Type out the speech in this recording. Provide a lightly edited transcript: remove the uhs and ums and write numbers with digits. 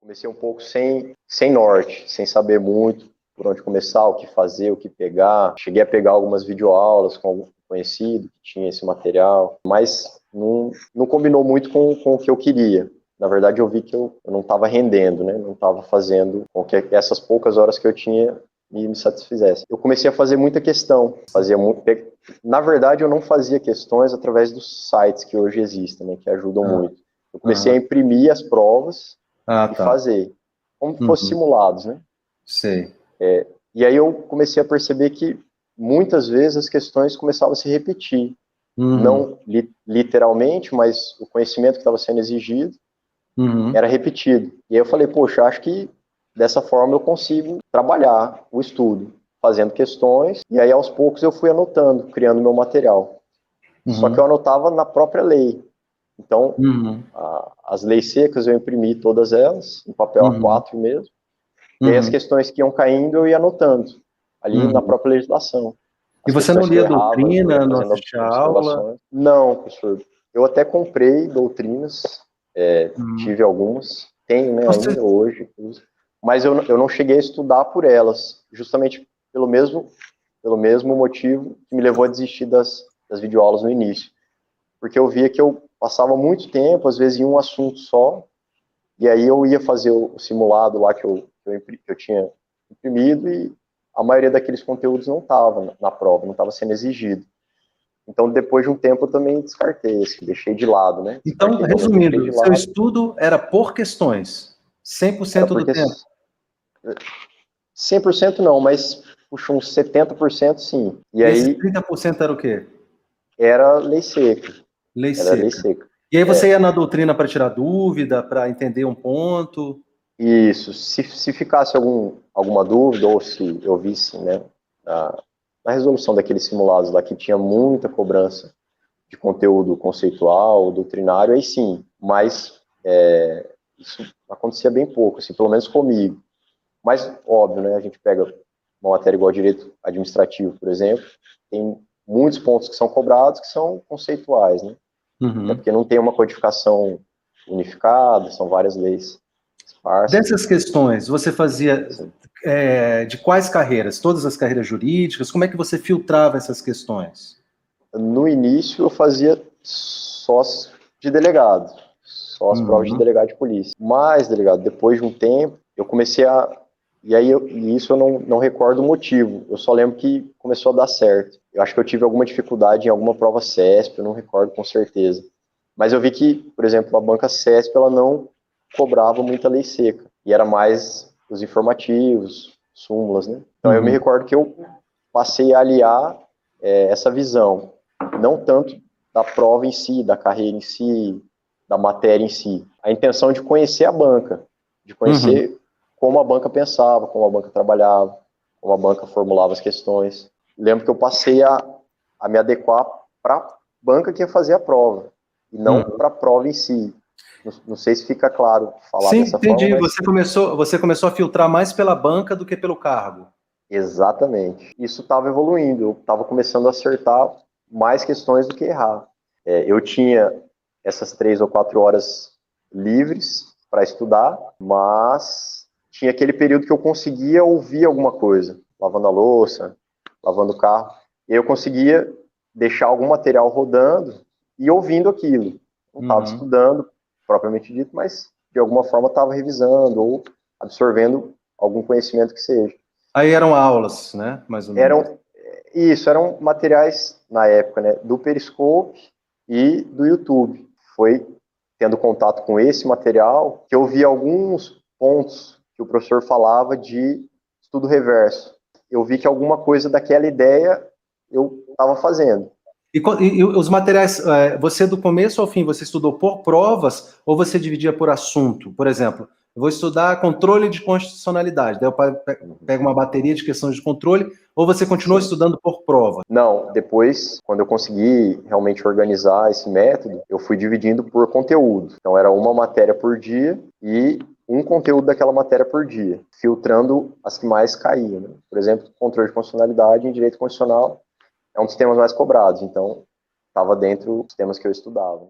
Comecei um pouco sem norte, sem saber muito por onde começar, o que fazer, o que pegar. Cheguei a pegar algumas videoaulas com algum conhecido que tinha esse material, mas não combinou muito com o que eu queria. Na verdade, eu vi que eu não estava rendendo, né? Não estava fazendo com que essas poucas horas que eu tinha me satisfizesse. Eu comecei a fazer muita questão. Na verdade, eu não fazia questões através dos sites que hoje existem, né? Que ajudam muito. Eu comecei a imprimir as provas e fazer, como se fossem simulados, né? Sei. E aí eu comecei a perceber que muitas vezes as questões começavam a se repetir. Não literalmente, mas o conhecimento que estava sendo exigido era repetido. E aí eu falei, poxa, acho que dessa forma eu consigo trabalhar o estudo, fazendo questões, e aí aos poucos eu fui anotando, criando meu material. Só que eu anotava na própria lei. Então, as leis secas eu imprimi todas elas, em papel A4 mesmo, e aí as questões que iam caindo eu ia anotando, ali na própria legislação. E As você não questões que eu lia errava, eu ia doutrina, não fazendo assistia aula? observações. Não, professor. Eu até comprei doutrinas, tive algumas, tenho, né, ainda hoje, mas eu não cheguei a estudar por elas, justamente pelo mesmo motivo que me levou a desistir das videoaulas no início. Porque eu via que eu passava muito tempo, às vezes em um assunto só, e aí eu ia fazer o simulado lá que eu tinha imprimido e a maioria daqueles conteúdos não estava na prova, não estava sendo exigido. Então, depois de um tempo, eu também descartei, assim, deixei de lado, né? Então, resumindo, seu estudo era por questões, 100% do tempo? 100% não, mas puxa, uns 70% sim. E esses 30% era o quê? Era lei seca. Lei seca. E aí você ia na doutrina para tirar dúvida, para entender um ponto? Isso. Se ficasse alguma dúvida, ou se eu visse, né, na resolução daqueles simulados lá que tinha muita cobrança de conteúdo conceitual, doutrinário, aí sim, mas isso acontecia bem pouco, assim, pelo menos comigo. Mas, óbvio, né, a gente pega uma matéria igual direito administrativo, por exemplo, tem muitos pontos que são cobrados que são conceituais, né? Até porque não tem uma codificação unificada, são várias leis esparsas. Dessas questões, você fazia de quais carreiras? Todas as carreiras jurídicas? Como é que você filtrava essas questões? No início, eu fazia só de delegado, só as provas de delegado de polícia. Mas, delegado, depois de um tempo, eu comecei a... E aí, isso eu não recordo o motivo, eu só lembro que começou a dar certo. Eu acho que eu tive alguma dificuldade em alguma prova CESP, eu não recordo com certeza. Mas eu vi que, por exemplo, a banca CESP, ela não cobrava muita lei seca, e era mais os informativos, súmulas, né? Então eu me recordo que eu passei a aliar essa visão, não tanto da prova em si, da carreira em si, da matéria em si. A intenção de conhecer a banca, de conhecer como a banca pensava, como a banca trabalhava, como a banca formulava as questões. Lembro que eu passei a me adequar para a banca que ia fazer a prova, e não para a prova em si. Não sei se fica claro falar dessa entendi. forma, mas... Você começou a filtrar mais pela banca do que pelo cargo. Exatamente. Isso estava evoluindo, eu estava começando a acertar mais questões do que errar. Eu tinha essas 3 ou 4 horas livres para estudar, mas tinha aquele período que eu conseguia ouvir alguma coisa, lavando a louça, lavando o carro, e eu conseguia deixar algum material rodando e ouvindo aquilo. Não estava estudando, propriamente dito, mas de alguma forma estava revisando ou absorvendo algum conhecimento que seja. Aí eram aulas, né? Mais ou menos. Eram materiais, na época, né, do Periscope e do YouTube. Foi tendo contato com esse material que eu vi alguns pontos que o professor falava de estudo reverso. Eu vi que alguma coisa daquela ideia eu estava fazendo. E os materiais, você do começo ao fim, você estudou por provas ou você dividia por assunto? Por exemplo, eu vou estudar controle de constitucionalidade, daí eu pego uma bateria de questões de controle, ou você continuou estudando por prova? Não, depois, quando eu consegui realmente organizar esse método, eu fui dividindo por conteúdo. Então, era uma matéria por dia e um conteúdo daquela matéria por dia, filtrando as que mais caíam, né? Por exemplo, controle de constitucionalidade em direito constitucional é um dos temas mais cobrados, então estava dentro dos temas que eu estudava.